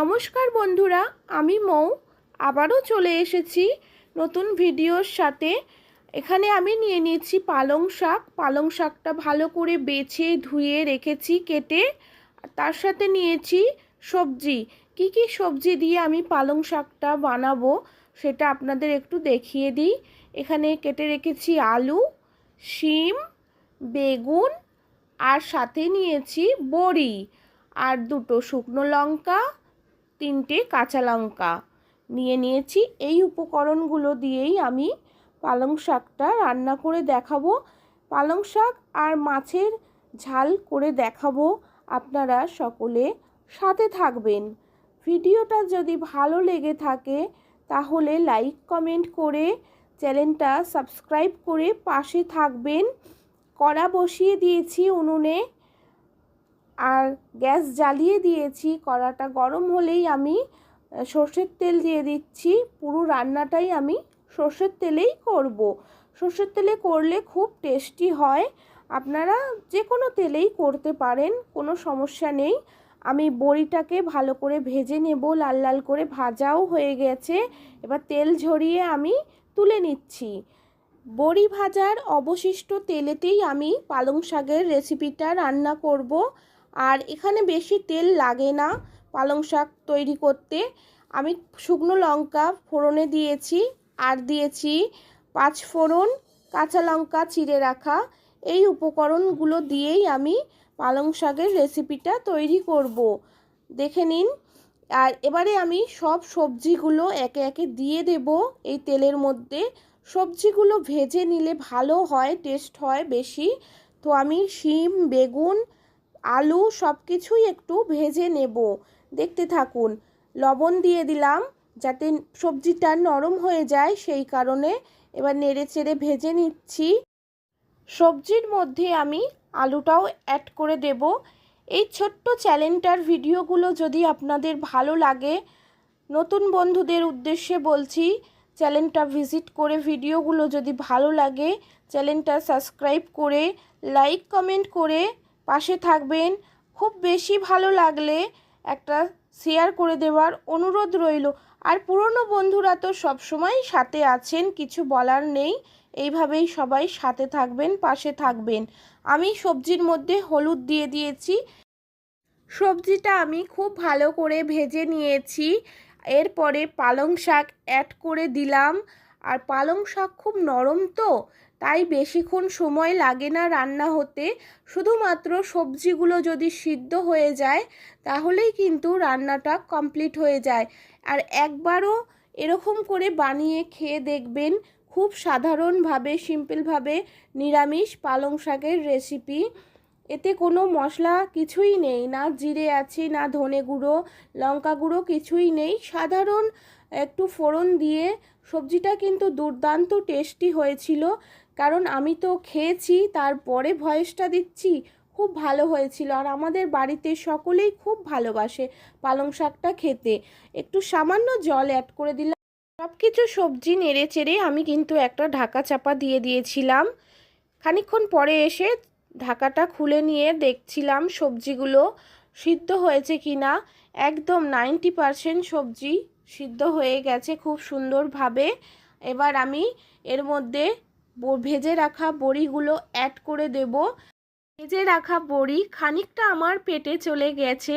নমস্কার বন্ধুরা, আমি মৌ আবারও চলে এসেছি নতুন ভিডিওর সাথে। এখানে আমি নিয়ে নিয়েছি পালং শাক। পালং শাকটা ভালো করে বেছে ধুয়ে রেখেছি কেটে। তার সাথে নিয়েছি সবজি। কি কি সবজি দিয়ে আমি পালং শাকটা বানাবো সেটা আপনাদের একটু দেখিয়ে দিই। এখানে কেটে রেখেছি আলু, শিম, বেগুন, আর সাথে নিয়েছি বড়ি, আর দুটো শুকনো লঙ্কা, তিনটে কাঁচা লঙ্কা নিয়ে নিয়েছি। এই উপকরণগুলো দিয়েই আমি পালং শাকটা রান্না করে দেখাবো। পালং শাক আর মাছের ঝাল করে দেখাবো। আপনারা সকলে সাথে থাকবেন। ভিডিওটা যদি ভালো লেগে থাকে তাহলে লাইক কমেন্ট করে চ্যানেলটা সাবস্ক্রাইব করে পাশে থাকবেন। কড়া বসিয়ে দিয়েছি উনুনে আর গ্যাস জ্বালিয়ে দিয়েছি। কড়াটা গরম হলেই আমি সর্ষের তেল দিয়ে দিচ্ছি। পুরো রান্নাটাই আমি সর্ষের তেলেই করব। সর্ষের তেলে করলে খুব টেস্টি হয়। আপনারা যে কোনো তেলেই করতে পারেন, কোনো সমস্যা নেই। আমি বড়িটাকে ভালো করে ভেজে নেব। লাল লাল করে ভাজাও হয়ে গেছে। এবার তেল ঝরিয়ে আমি তুলে নিচ্ছি। বড়ি ভাজার অবশিষ্ট তেলেতেই আমি পালং শাকের রেসিপিটা রান্না করব। আর এখানে বেশি তেল লাগে না পালং শাক তৈরি করতে। আমি শুকনো লঙ্কা ফোড়নে দিয়েছি, আর দিয়েছি 5 ফোড়ন, কাঁচা লঙ্কা চিড়ে রাখা। এই উপকরণগুলো দিয়েই আমি পালং শাকের রেসিপিটা তৈরি করব। দেখে নিন। আর এবারে আমি সব সবজিগুলো একে একে দিয়ে দেব এই তেলের মধ্যে। সবজিগুলো ভেজে নিলে ভালো হয়, টেস্ট হয় বেশি। তো আমি শিম, বেগুন, আলু সব কিছুই একটু ভেজে নেব। দেখতে থাকুন। লবণ দিয়ে দিলাম যাতে সবজিটা নরম হয়ে যায়, সেই কারণে। এবার নেড়ে চেড়ে ভেজে নিচ্ছি। সবজির মধ্যে আমি আলুটাও অ্যাড করে দেব। এই ছোট্ট চ্যানেলটার ভিডিওগুলো যদি আপনাদের ভালো লাগে, নতুন বন্ধুদের উদ্দেশ্যে বলছি, চ্যানেলটা ভিজিট করে ভিডিওগুলো যদি ভালো লাগে চ্যানেলটা সাবস্ক্রাইব করে লাইক কমেন্ট করে পাশে থাকবেন। খুব বেশি ভালো লাগলে একটা শেয়ার করে দেওয়ার অনুরোধ রইল। আর পুরনো বন্ধুরা তো সবসময় সাথে আছেন, কিছু বলার নেই। এইভাবেই সবাই সাথে থাকবেন, পাশে থাকবেন। আমি সবজির মধ্যে হলুদ দিয়ে দিয়েছি। সবজিটা আমি খুব ভালো করে ভেজে নিয়েছি। এরপরে পালং শাক অ্যাড করে দিলাম। আর পালং শাক খুব নরম, তো তাই বেশিক্ষণ সময় লাগে না রান্না হতে। শুধুমাত্র সবজিগুলো যদি সিদ্ধ হয়ে যায় তাহলেই কিন্তু রান্নাটা কমপ্লিট হয়ে যায়। আর একবারও এরকম করে বানিয়ে খেয়ে দেখবেন। খুব সাধারণভাবে, সিম্পলভাবে নিরামিষ পালং শাকের রেসিপি। এতে কোনো মশলা কিছুই নেই, না জিরে আছে, না ধনে গুঁড়ো, লঙ্কা গুঁড়ো কিছুই নেই। সাধারণ একটু ফোড়ন দিয়ে সবজিটা কিন্তু দুর্দান্ত টেস্টি হয়েছিল। কারণ আমি তো খেয়েছি, তারপরে ভয়েসটা দিচ্ছি। খুব ভালো হয়েছিল। আর আমাদের বাড়িতে সকলেই খুব ভালোবাসে পালং শাকটা খেতে। একটু সামান্য জল অ্যাড করে দিলাম। সব কিছু সবজি নেড়ে চেড়ে আমি কিন্তু একটা ঢাকা চাপা দিয়ে দিয়েছিলাম। খানিকক্ষণ পরে এসে ঢাকাটা খুলে নিয়ে দেখছিলাম সবজিগুলো সিদ্ধ হয়েছে কি না। একদম 90% সবজি সিদ্ধ হয়ে গেছে খুব সুন্দরভাবে। এবার আমি এর মধ্যে ভেজে রাখা বড়িগুলো অ্যাড করে দেব। ভেজে রাখা বড়ি খানিকটা আমার পেটে চলে গেছে,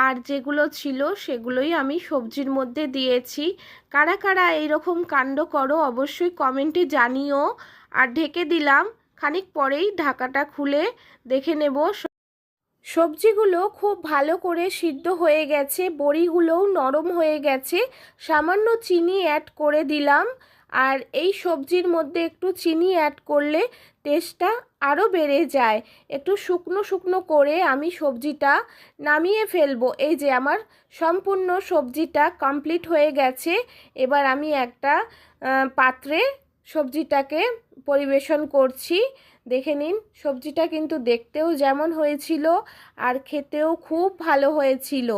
আর যেগুলো ছিল সেগুলোই আমি সবজির মধ্যে দিয়েছি। কারা কারা এইরকম কাণ্ড করো অবশ্যই কমেন্টে জানিও। আর ঢেকে দিলাম। খানিক পরেই ঢাকাটা খুলে দেখে নেব। সবজিগুলো খুব ভালো করে সিদ্ধ হয়ে গেছে, বড়িগুলোও নরম হয়ে গেছে। সামান্য চিনি অ্যাড করে দিলাম। আর এই সবজির মধ্যে একটু চিনি অ্যাড করলে টেস্টটা আরও বেড়ে যায়। একটু শুকনো শুকনো করে আমি সবজিটা নামিয়ে ফেলবো। এই যে আমার সম্পূর্ণ সবজিটা কমপ্লিট হয়ে গেছে। এবার আমি একটা পাত্রে সবজিটাকে পরিবেশন করছি। দেখে নিন, সবজিটা কিন্তু দেখতেও যেমন হয়েছিল আর খেতেও খুব ভালো হয়েছিল।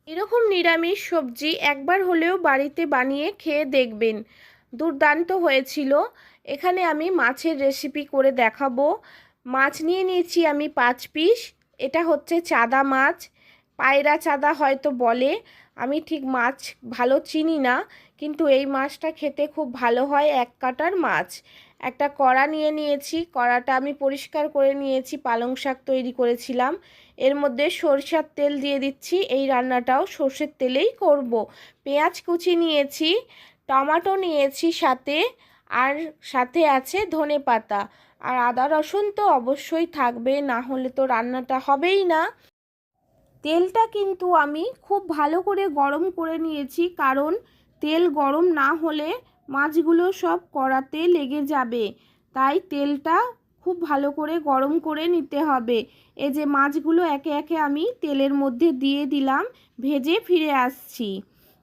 এরকম নিরামিষ সবজি একবার হলেও বাড়িতে বানিয়ে খেয়ে দেখবেন, দুর্দান্ত হয়েছিল। এখানে আমি মাছের রেসিপি করে দেখাবো। মাছ নিয়ে নিয়েছি আমি 5 পিস। এটা হচ্ছে চাদা মাছ। পায়রা চাঁদা হয়তো বলে, আমি ঠিক মাছ ভালো চিনি না, কিন্তু এই মাছটা খেতে খুব ভালো হয়, এক কাটার মাছ। একটা কড়া নিয়ে নিয়েছি, কড়াটা আমি পরিষ্কার করে নিয়েছি, পালং শাক তৈরি করেছিলাম। এর মধ্যে সরষের তেল দিয়ে দিচ্ছি, এই রান্নাটাও সর্ষের তেলেই করব। পেঁয়াজ কুচি নিয়েছি, টমেটো নিয়েছি সাথে, আর সাথে আছে ধনেপাতা, আর আদা রসুন তো অবশ্যই থাকবে, না হলে তো রান্নাটা হবেই না। তেলটা কিন্তু আমি খুব ভালো করে গরম করে নিয়েছি, কারণ তেল গরম না হলে মাছগুলো সব কড়াতে লেগে যাবে, তাই তেলটা খুব ভালো করে গরম করে নিতে হবে। এই যে মাছগুলো একে একে আমি তেলের মধ্যে দিয়ে দিলাম, ভেজে ফিরে আসছি।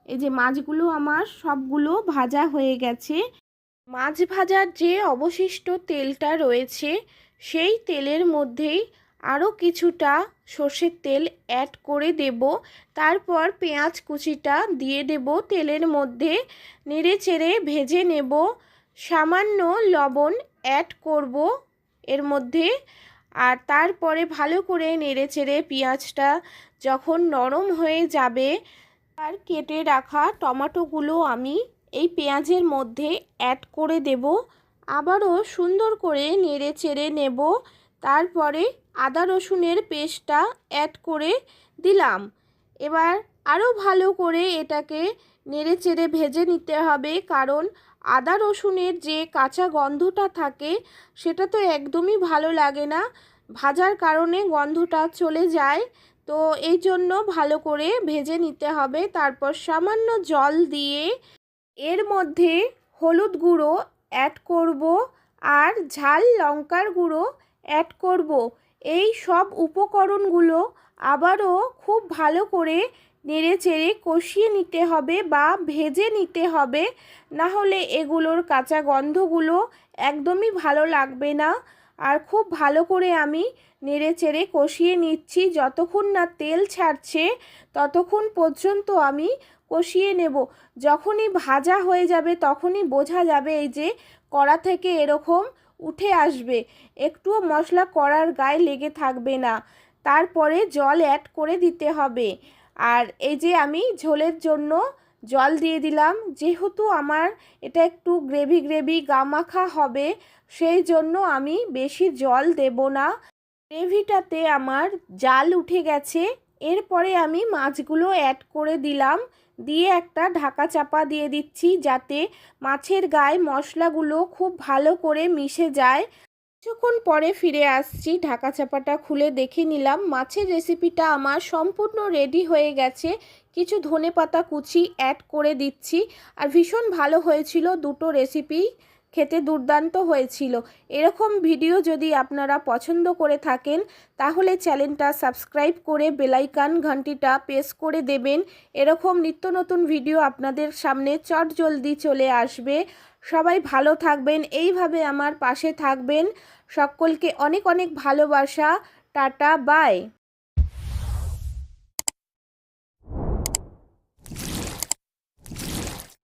এই যে মাছগুলো আমার সবগুলো ভাজা হয়ে গেছে। মাছ ভাজার যে অবশিষ্ট তেলটা রয়েছে, সেই তেলের মধ্যেই আরও কিছুটা সর্ষের তেল অ্যাড করে দেব। তারপর পেঁয়াজ কুচিটা দিয়ে দেব তেলের মধ্যে, নেড়ে চেড়ে ভেজে নেব। সামান্য লবণ অ্যাড করব এর মধ্যে, আর তারপরে ভালো করে নেড়ে চেড়ে পেঁয়াজটা যখন নরম হয়ে যাবে, আর কেটে রাখা টমেটোগুলো আমি এই পেঁয়াজের মধ্যে অ্যাড করে দেব। আবারও সুন্দর করে নেড়ে চেড়ে নেব। তারপরে আদা রসুনের পেস্টটা অ্যাড করে দিলাম। এবার আরও ভালো করে এটাকে নেড়ে চেড়ে ভেজে নিতে হবে, কারণ আদা রসুনের যে কাঁচা গন্ধটা থাকে সেটা তো একদমই ভালো লাগে না, ভাজার কারণে গন্ধটা চলে যায়। তো এই জন্য ভালো করে ভেজে নিতে হবে। তারপর সামান্য জল দিয়ে এর মধ্যে হলুদ গুঁড়ো অ্যাড করব, আর ঝাল লঙ্কার গুঁড়ো অ্যাড করব। এই সব উপকরণগুলো আবারও খুব ভালো করে নেড়ে চেড়ে কষিয়ে নিতে হবে বা ভেজে নিতে হবে, না হলে এগুলোর কাঁচা গন্ধগুলো একদমই ভালো লাগবে না। আর খুব ভালো করে আমি নেড়ে চেড়ে কষিয়ে নিচ্ছি, যতক্ষণ না তেল ছাড়ছে ততক্ষণ পর্যন্ত আমি কষিয়ে নেব। যখনই ভাজা হয়ে যাবে তখনই বোঝা যাবে এই যে কড়া থেকে এরকম উঠে আসবে, একটুও মশলা কড়ার গায়ে লেগে থাকবে না। তারপরে জল অ্যাড করে দিতে হবে। আর এই যে আমি ঝোলের জন্য জল দিয়ে দিলাম, যেহেতু আমার এটা একটু গ্রেভি গ্রেভি গামাখা হবে, সেই জন্য আমি বেশি জল দেব না। গ্রেভিটাতে আমার জাল উঠে গেছে। এরপরে আমি মাছগুলো অ্যাড করে দিলাম, দিয়ে একটা ঢাকা চাপা দিয়ে দিচ্ছি, যাতে মাছের গায়ে মশলাগুলো খুব ভালো করে মিশে যায়। কিছুক্ষণ পরে ফিরে আসছি, ঢাকা চাপাটা খুলে দেখে নিলাম মাছের রেসিপিটা আমার সম্পূর্ণ রেডি হয়ে গেছে। কিছু ধনেপাতা কুচি অ্যাড করে দিচ্ছি, আর ভীষণ ভালো হয়েছিল, দুটো রেসিপি খেতে দুর্দান্ত হয়েছিল। এরকম ভিডিও যদি আপনারা পছন্দ করে থাকেন তাহলে চ্যানেলটা সাবস্ক্রাইব করে বেলাইকান ঘন্টিটা প্রেস করে দেবেন। এরকম নিত্য নতুন ভিডিও আপনাদের সামনে চটজলদি চলে আসবে। সবাই ভালো থাকবেন, এইভাবে আমার পাশে থাকবেন। সকলকে অনেক অনেক ভালোবাসা। Tata, by.